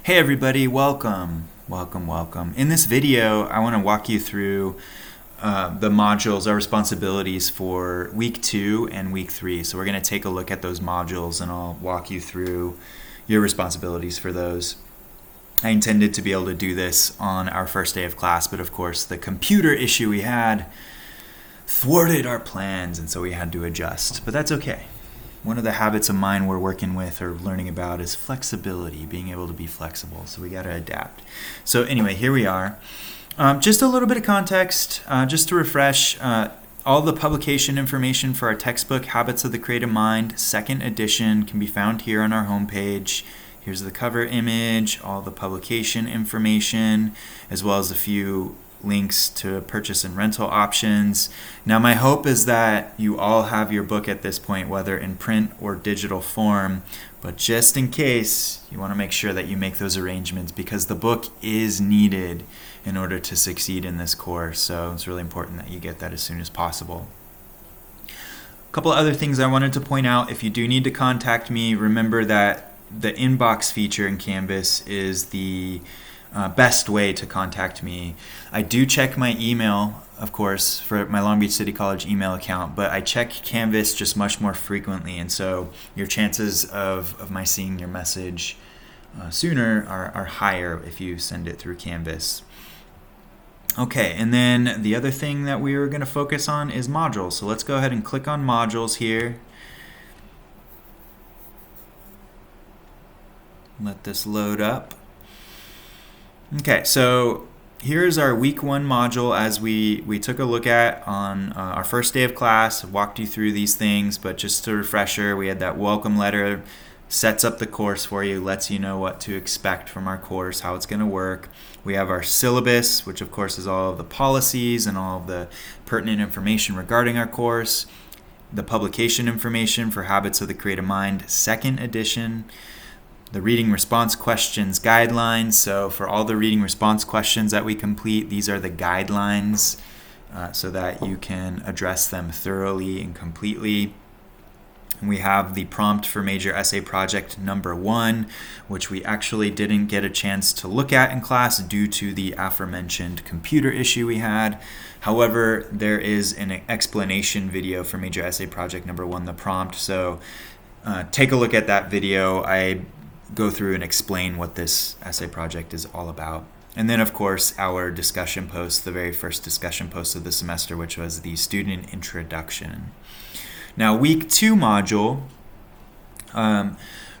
Hey everybody, welcome. In this video, I want to walk you through the modules, our responsibilities for week 2 and week 3. So we're going to take a look at those modules and I'll walk you through your responsibilities for those. I intended to be able to do this on our first day of class, but of course the computer issue we had thwarted our plans, and so we had to adjust. But that's okay. One of the habits of mine we're working with or learning about is flexibility, being able to be flexible. So we got to adapt. So anyway, here we are. Just a little bit of context, just to refresh. All the publication information for our textbook, Habits of the Creative Mind, 2nd edition, can be found here on our homepage. Here's the cover image, all the publication information, as well as a few links to purchase and rental options. Now my hope is that you all have your book at this point, whether in print or digital form, but just in case, you want to make sure that you make those arrangements because the book is needed in order to succeed in this course. So it's really important that you get that as soon as possible. A couple of other things I wanted to point out. If you do need to contact me, remember that the inbox feature in Canvas is the best way to contact me. I do check my email, of course, for my Long Beach City College email account, but I check Canvas just much more frequently, and so your chances of my seeing your message sooner are higher if you send it through Canvas. Okay, and then the other thing that we are going to focus on is modules. So let's go ahead and click on modules here. Let this load up. Okay, so here's our week 1 module as we took a look at on our first day of class. Walked you through these things, but just a refresher, we had that welcome letter, sets up the course for you, lets you know what to expect from our course, how it's going to work. We have our syllabus, which of course is all of the policies and all of the pertinent information regarding our course. The publication information for Habits of the Creative Mind, 2nd edition. The reading response questions guidelines. So for all the reading response questions that we complete, these are the guidelines so that you can address them thoroughly and completely. And we have the prompt for major essay project number 1, which we actually didn't get a chance to look at in class due to the aforementioned computer issue we had. However, there is an explanation video for major essay project number 1, the prompt. So take a look at that video. I go through and explain what this essay project is all about. And then, of course, our discussion post, the very first discussion post of the semester, which was the student introduction. Now, week 2 module,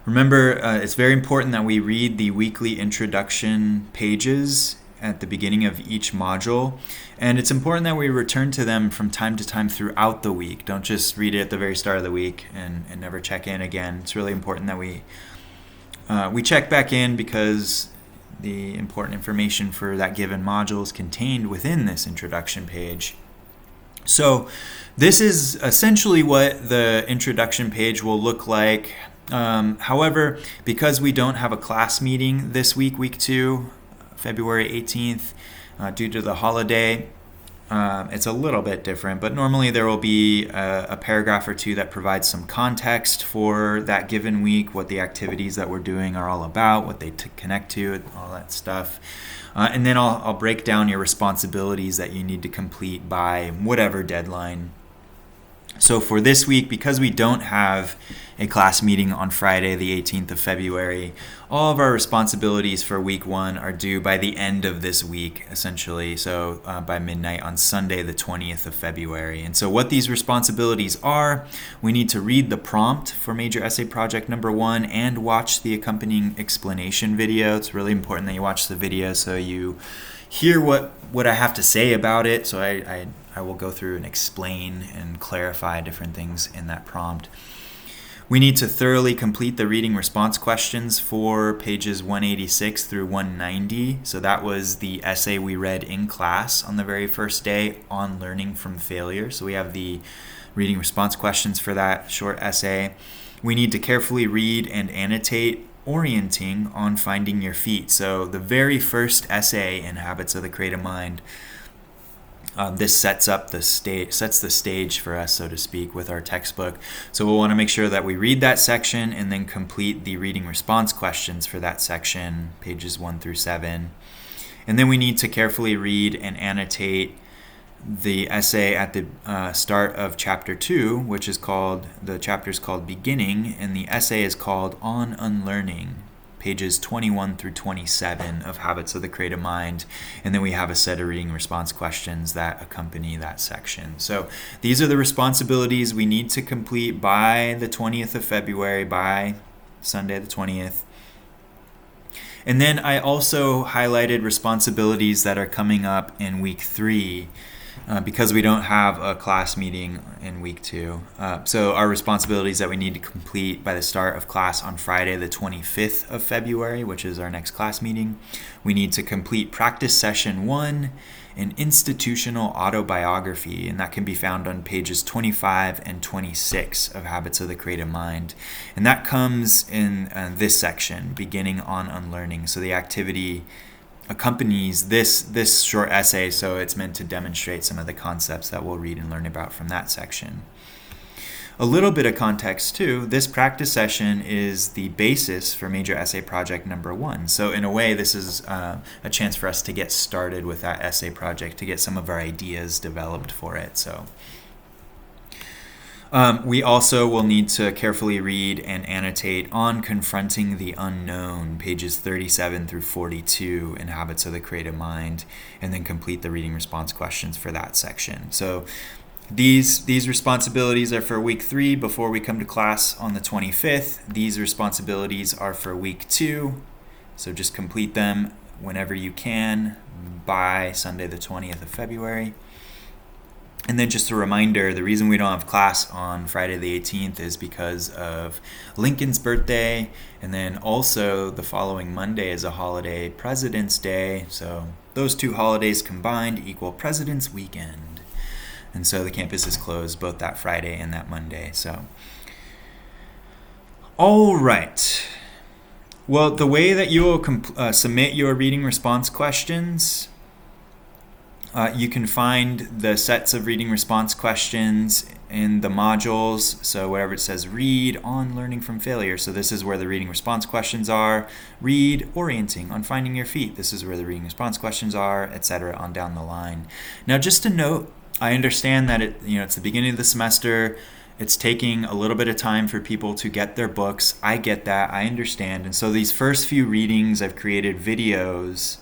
remember, it's very important that we read the weekly introduction pages at the beginning of each module. And it's important that we return to them from time to time throughout the week. Don't just read it at the very start of the week and never check in again. It's really important that we check back in because the important information for that given module is contained within this introduction page. So this is essentially what the introduction page will look like. However, because we don't have a class meeting this week, week 2, February 18th, due to the holiday, it's a little bit different, but normally there will be a paragraph or two that provides some context for that given week, what the activities that we're doing are all about, what they connect to, all that stuff. And then I'll break down your responsibilities that you need to complete by whatever deadline. So for this week, because we don't have a class meeting on Friday, the 18th of February, all of our responsibilities for week 1 are due by the end of this week, essentially. So by midnight on Sunday, the 20th of February. And so what these responsibilities are, we need to read the prompt for major essay project number 1 and watch the accompanying explanation video. It's really important that you watch the video so you hear what I have to say about it. So I will go through and explain and clarify different things in that prompt. We need to thoroughly complete the reading response questions for pages 186 through 190. So that was the essay we read in class on the very first day on learning from failure. So we have the reading response questions for that short essay. We need to carefully read and annotate orienting on finding your feet. So the very first essay in Habits of the Creative Mind This sets the stage for us, so to speak, with our textbook. So we'll want to make sure that we read that section and then complete the reading response questions for that section, pages 1 through 7. And then we need to carefully read and annotate the essay at the start of chapter 2, which is called, the chapter is called Beginning, and the essay is called On Unlearning, pages 21 through 27 of Habits of the Creative Mind. And then we have a set of reading response questions that accompany that section. So these are the responsibilities we need to complete by the 20th of February, by Sunday the 20th. And then I also highlighted responsibilities that are coming up in week 3. Because we don't have a class meeting in week 2. So our responsibilities that we need to complete by the start of class on Friday the 25th of February, which is our next class meeting. We need to complete practice session 1, an institutional autobiography, and that can be found on pages 25 and 26 of Habits of the Creative Mind. And that comes in this section, Beginning on Unlearning. So the activity accompanies this short essay, so it's meant to demonstrate some of the concepts that we'll read and learn about from that section. A little bit of context too, this practice session is the basis for Major Essay Project number 1. So in a way, this is a chance for us to get started with that essay project, to get some of our ideas developed for it. So we also will need to carefully read and annotate On Confronting the Unknown, pages 37 through 42 in Habits of the Creative Mind, and then complete the reading response questions for that section. So these responsibilities are for week 3 before we come to class on the 25th. These responsibilities are for week 2, so just complete them whenever you can by Sunday the 20th of February. And then just a reminder, the reason we don't have class on Friday the 18th is because of Lincoln's birthday, and then also the following Monday is a holiday, President's Day. So those two holidays combined equal President's Weekend. And so the campus is closed both that Friday and that Monday. So, all right. Well, the way that you will submit your reading response questions, you can find the sets of reading response questions in the modules. So wherever it says read, on learning from failure. So this is where the reading response questions are. Read, orienting, on finding your feet. This is where the reading response questions are, etc. on down the line. Now, just to note, I understand that it's the beginning of the semester. It's taking a little bit of time for people to get their books. I get that. I understand. And so these first few readings, I've created videos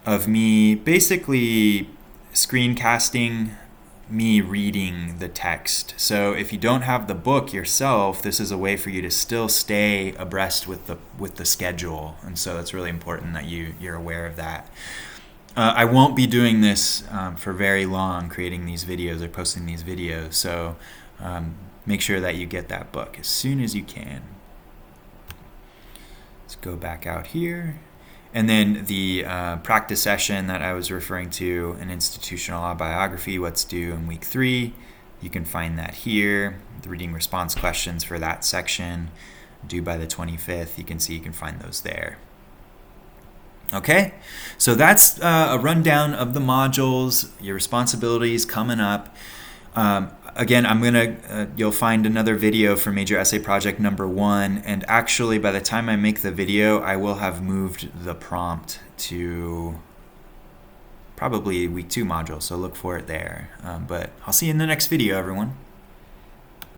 of me basically screencasting me reading the text. So if you don't have the book yourself, this is a way for you to still stay abreast with the schedule. And so it's really important that you're aware of that. I won't be doing this for very long, creating these videos or posting these videos. So make sure that you get that book as soon as you can. Let's go back out here. And then the practice session that I was referring to, an institutional autobiography, what's due in week 3. You can find that here. The reading response questions for that section due by the 25th. You can find those there. Okay, so that's a rundown of the modules, your responsibilities coming up. Again, you'll find another video for Major Essay Project number 1, and actually by the time I make the video, I will have moved the prompt to probably week 2 module, so look for it there. But I'll see you in the next video, everyone.